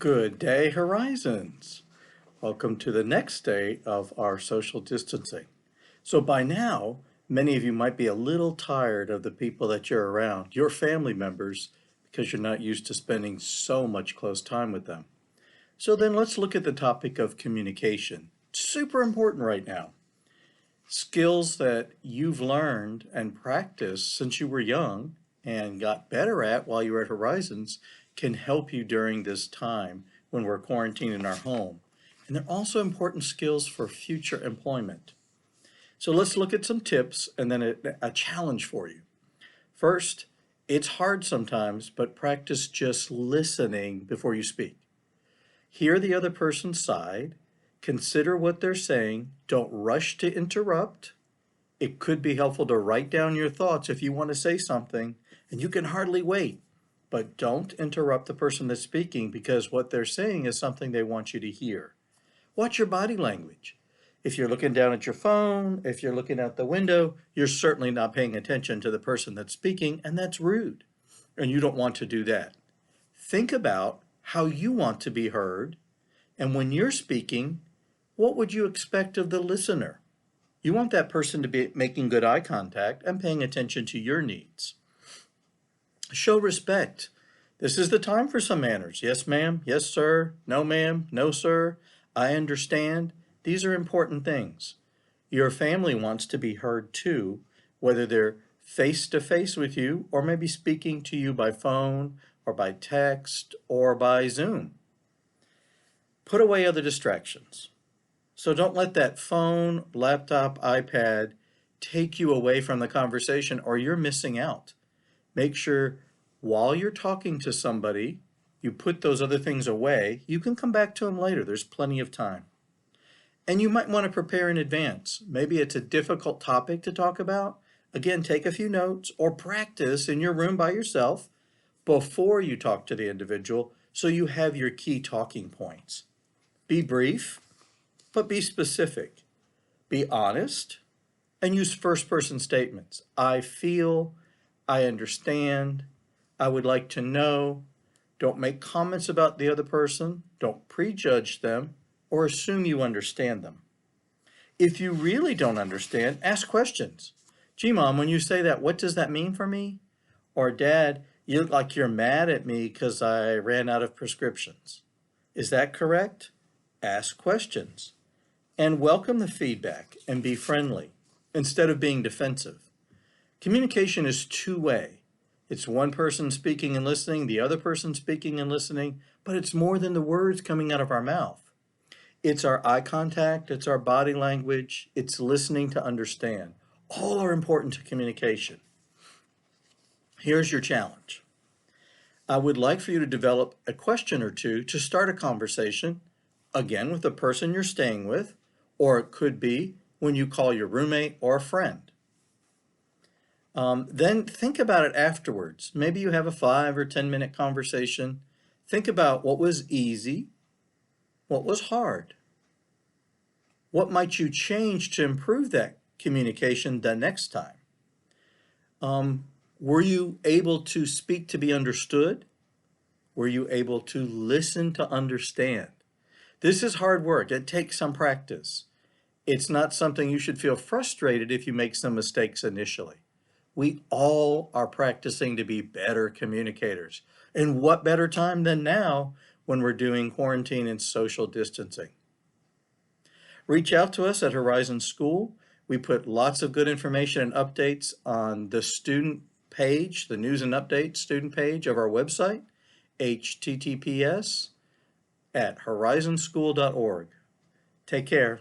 Good day, Horizons. Welcome to the next day of our social distancing. So by now, many of you might be a little tired of the people that you're around, your family members, because you're not used to spending so much close time with them. So then let's look at the topic of communication. Super important right now. Skills that you've learned and practiced since you were young and got better at while you were at Horizons can help you during this time when we're quarantined in our home. And they're also important skills for future employment. So let's look at some tips and then a challenge for you. First, it's hard sometimes, but practice just listening before you speak. Hear the other person's side, consider what they're saying, don't rush to interrupt. It could be helpful to write down your thoughts if you want to say something, and you can hardly wait. But don't interrupt the person that's speaking because what they're saying is something they want you to hear. Watch your body language. If you're looking down at your phone, if you're looking out the window, you're certainly not paying attention to the person that's speaking, and that's rude. And you don't want to do that. Think about how you want to be heard, and when you're speaking, what would you expect of the listener? You want that person to be making good eye contact and paying attention to your needs. Show respect. This is the time for some manners. Yes, ma'am. Yes, sir. No, ma'am. No, sir. I understand. These are important things. Your family wants to be heard too, whether they're face to face with you or maybe speaking to you by phone or by text or by Zoom. Put away other distractions. So don't let that phone, laptop, iPad take you away from the conversation or you're missing out. Make sure while you're talking to somebody, you put those other things away. You can come back to them later. There's plenty of time. And you might want to prepare in advance. Maybe it's a difficult topic to talk about. Again, take a few notes or practice in your room by yourself before you talk to the individual so you have your key talking points. Be brief, but be specific. Be honest and use first-person statements. I feel, I understand, I would like to know. Don't make comments about the other person. Don't prejudge them or assume you understand them. If you really don't understand, ask questions. Gee, Mom, when you say that, what does that mean for me? Or Dad, you look like you're mad at me because I ran out of prescriptions. Is that correct? Ask questions. And welcome the feedback and be friendly instead of being defensive. Communication is two-way. It's one person speaking and listening, the other person speaking and listening, but it's more than the words coming out of our mouth. It's our eye contact, it's our body language, it's listening to understand. All are important to communication. Here's your challenge. I would like for you to develop a question or two to start a conversation, again with the person you're staying with, or it could be when you call your roommate or a friend. Then think about it afterwards. Maybe you have a 5 or 10-minute conversation. Think about what was easy, what was hard. What might you change to improve that communication the next time? Were you able to speak to be understood? Were you able to listen to understand? This is hard work. It takes some practice. It's not something you should feel frustrated if you make some mistakes initially. We all are practicing to be better communicators. And what better time than now when we're doing quarantine and social distancing? Reach out to us at Horizon School. We put lots of good information and updates on the student page, the news and updates student page of our website, https@horizonschool.org. Take care.